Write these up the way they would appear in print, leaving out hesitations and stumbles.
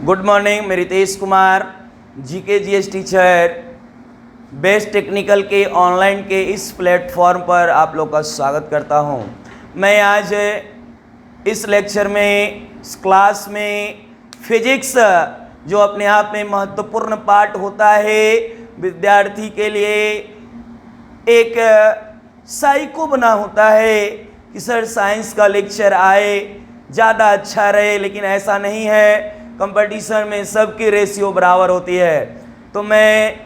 Good morning, मैं Ritesh Kumar, GK GS teacher, best technical के online के इस प्लेटफॉर्म पर आप लोग का स्वागत करता हूं। मैं आज इस लेक्चर में, इस क्लास में फिजिक्स जो अपने आप में महत्वपूर्ण पार्ट होता है विद्यार्थी के लिए, एक साइको बना होता है कि सर साइंस का लेक्चर आए ज़्यादा अच्छा रहे, लेकिन ऐसा नहीं है। कंपटीशन में सबकी रेशियो बराबर होती है। तो मैं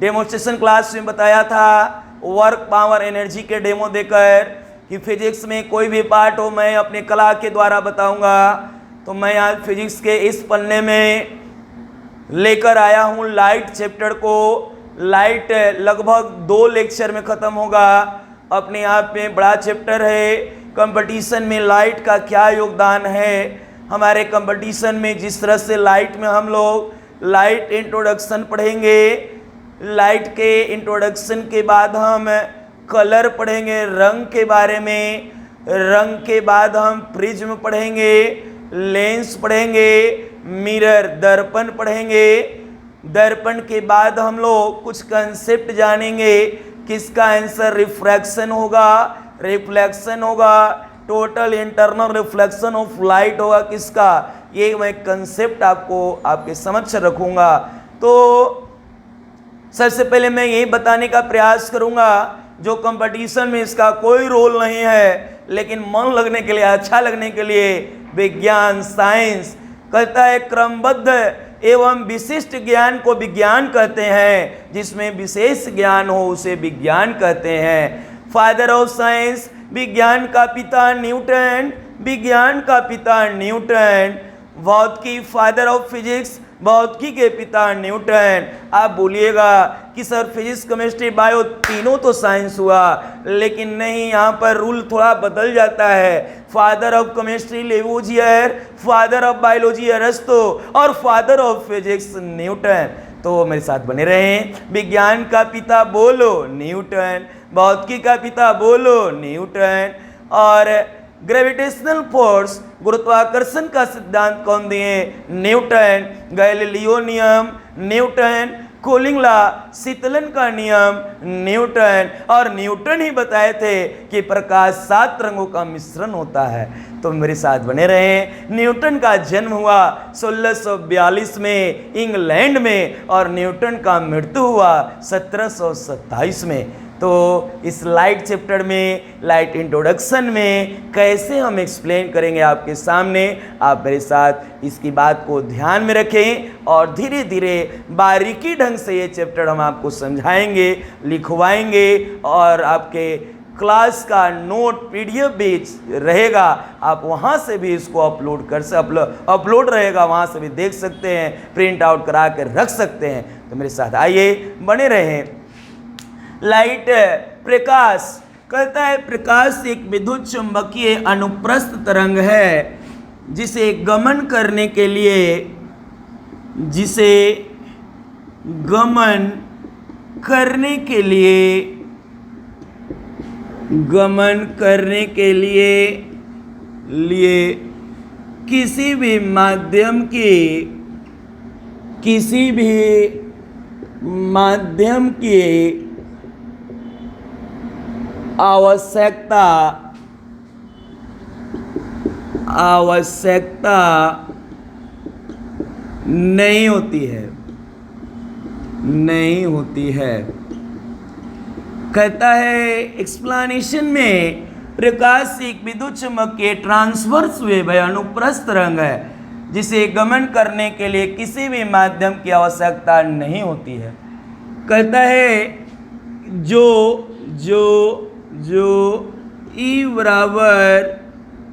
डेमोस्ट्रेशन क्लास में बताया था वर्क पावर एनर्जी के डेमो देकर कि फिजिक्स में कोई भी पार्ट हो मैं अपने कला के द्वारा बताऊंगा। तो मैं आज फिजिक्स के इस पन्ने में लेकर आया हूं लाइट चैप्टर को। लाइट लगभग 2 लेक्चर में ख़त्म होगा। अपने आप में बड़ा चैप्टर है। कंपटीशन में लाइट का क्या योगदान है, हमारे कंपटीशन में जिस तरह से लाइट में हम लोग लाइट इंट्रोडक्शन पढ़ेंगे, लाइट के इंट्रोडक्शन के बाद हम कलर पढ़ेंगे, रंग के बारे में, रंग के बाद हम प्रिज्म पढ़ेंगे, लेंस पढ़ेंगे, मिरर दर्पण पढ़ेंगे, दर्पण के बाद हम लोग कुछ कंसेप्ट जानेंगे। किसका आंसर रिफ्रैक्शन होगा, रिफ्लेक्शन होगा, total internal reflection of light होगा किसका, ये मैं कंसेप्ट आपको आपके समक्ष रखूंगा। तो सबसे पहले मैं यही बताने का प्रयास करूंगा जो कंपटीशन में इसका कोई रोल नहीं है, लेकिन मन लगने के लिए, अच्छा लगने के लिए विज्ञान साइंस कहता है क्रमबद्ध एवं विशिष्ट ज्ञान को विज्ञान कहते हैं, जिसमें विशेष ज्ञान हो उसे विज्ञान कहते हैं। फादर ऑफ साइंस, विज्ञान का पिता न्यूटन, विज्ञान का पिता न्यूटन। भौतिकी, फादर ऑफ फिजिक्स, भौतिकी के पिता न्यूटन। आप बोलिएगा कि सर फिजिक्स केमिस्ट्री बायो तीनों तो साइंस हुआ, लेकिन नहीं, यहाँ पर रूल थोड़ा बदल जाता है। Father of chemistry Lavoisier, father of biology अरस्तो और फादर ऑफ फिजिक्स न्यूटन। तो मेरे साथ बने रहें। विज्ञान का पिता बोलो न्यूटन, भौतिकी का पिता बोलो न्यूटन। और ग्रेविटेशनल फोर्स, गुरुत्वाकर्षण का सिद्धांत कौन दिए? न्यूटन। गैलीलियो नियम न्यूटन, कूलिंग लॉ, शीतलन का नियम न्यूटन। और न्यूटन ही बताए थे कि प्रकाश 7 रंगों का मिश्रण होता है। तो मेरे साथ बने रहें। न्यूटन का जन्म हुआ 1642 में इंग्लैंड में और न्यूटन का मृत्यु हुआ 1727 में। तो इस लाइट चैप्टर में, लाइट इंट्रोडक्शन में कैसे हम एक्सप्लेन करेंगे आपके सामने, आप मेरे साथ इसकी बात को ध्यान में रखें और धीरे धीरे बारीकी ढंग से ये चैप्टर हम आपको समझाएंगे, लिखवाएंगे और आपके क्लास का नोट PDF भी रहेगा, आप वहाँ से भी इसको अपलोड अपलोड रहेगा, वहाँ से भी देख सकते हैं, प्रिंट आउट करा कर रख सकते हैं। तो मेरे साथ आइए, बने रहें। लाइट, प्रकाश कहता है प्रकाश एक विद्युत चुंबकीय अनुप्रस्थ तरंग है जिसे गमन करने के लिए किसी भी माध्यम की आवश्यकता नहीं होती है। कहता है एक्सप्लेनेशन में प्रकाश एक विद्युत चुंबकीय ट्रांसवर्स वेव है, अनुप्रस्थ तरंग है जिसे गमन करने के लिए किसी भी माध्यम की आवश्यकता नहीं होती है। कहता है जो E बराबर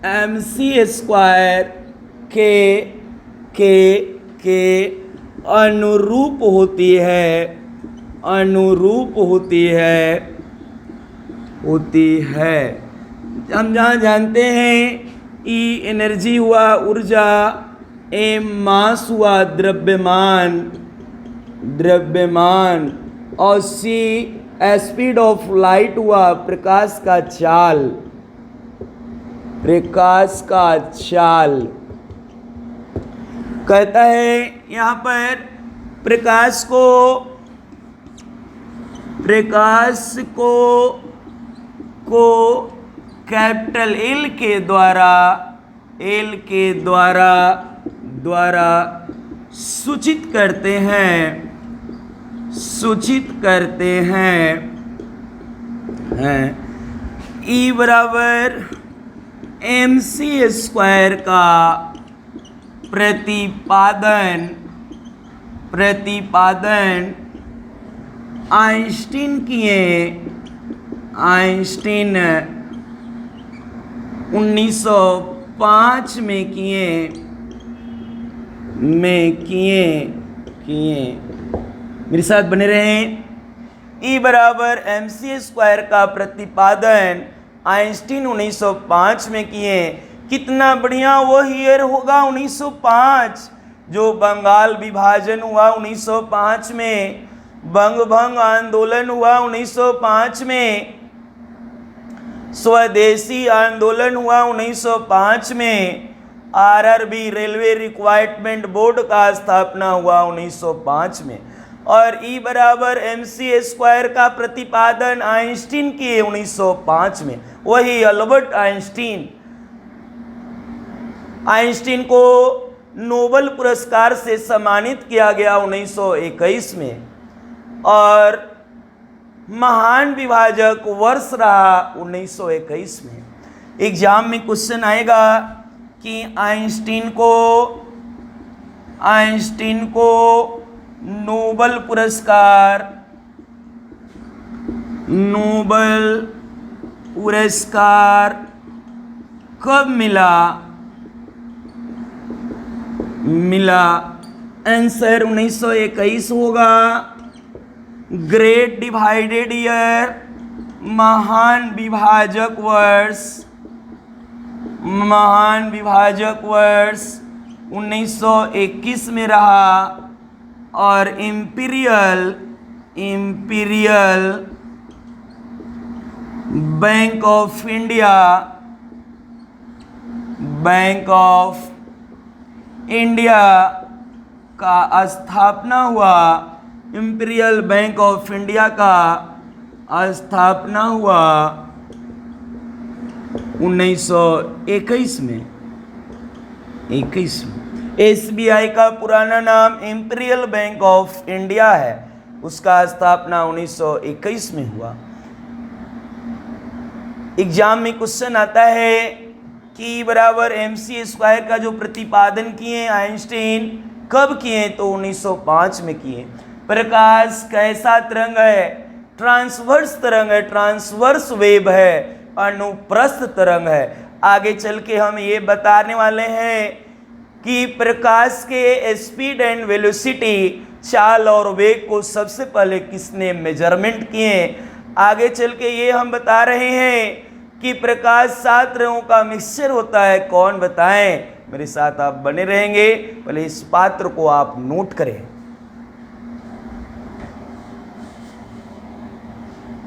mc² के अनुरूप होती है। हम जहाँ जानते हैं E एनर्जी हुआ, ऊर्जा, m मास हुआ, द्रव्यमान और c स्पीड ऑफ लाइट हुआ, प्रकाश का चाल। कहता है यहाँ पर प्रकाश को कैपिटल एल के द्वारा सूचित करते हैं E बराबर MC स्क्वायर का प्रतिपादन आइंस्टीन 1905 में किए। मेरे साथ बने रहें। E बराबर MC स्क्वायर का प्रतिपादन आइंस्टीन 1905 में किए। कितना बढ़िया वो ईयर होगा 1905, जो बंगाल विभाजन हुआ 1905 में, बंग भंग आंदोलन हुआ 1905 में, स्वदेशी आंदोलन हुआ 1905 में, आरआरबी रेलवे रिक्वायरमेंट बोर्ड का स्थापना हुआ 1905 में, और E बराबर MC स्क्वायर का प्रतिपादन आइंस्टीन किए 1905 में। वही अल्बर्ट आइंस्टीन को नोबेल पुरस्कार से सम्मानित किया गया 1921 में, और महान विभाजक वर्ष रहा 1921 में। एग्जाम में क्वेश्चन आएगा कि आइंस्टीन को नोबेल पुरस्कार कब मिला? आंसर 1921 होगा। ग्रेट डिवाइडेड ईयर, महान विभाजक वर्ष 1921 में रहा, और इंपीरियल बैंक ऑफ इंडिया का स्थापना हुआ। इंपीरियल बैंक ऑफ इंडिया का स्थापना हुआ 1921 में। SBI का पुराना नाम इंपीरियल बैंक ऑफ इंडिया है, उसका स्थापना 1921 में हुआ। एग्जाम में क्वेश्चन आता है कि बराबर MC स्क्वायर का जो प्रतिपादन किए आइंस्टीन कब किए? तो 1905 में किए। प्रकाश कैसा तरंग है? ट्रांसवर्स तरंग है, ट्रांसवर्स वेव है, अनुप्रस्थ तरंग है। आगे चल के हम ये बताने वाले हैं कि प्रकाश के स्पीड एंड वेलोसिटी, चाल और वेग को सबसे पहले किसने मेजरमेंट किए। आगे चल के ये हम बता रहे हैं कि प्रकाश 7 रंगों का मिक्सचर होता है, कौन बताएं? मेरे साथ आप बने रहेंगे। पहले इस पात्र को आप नोट करें।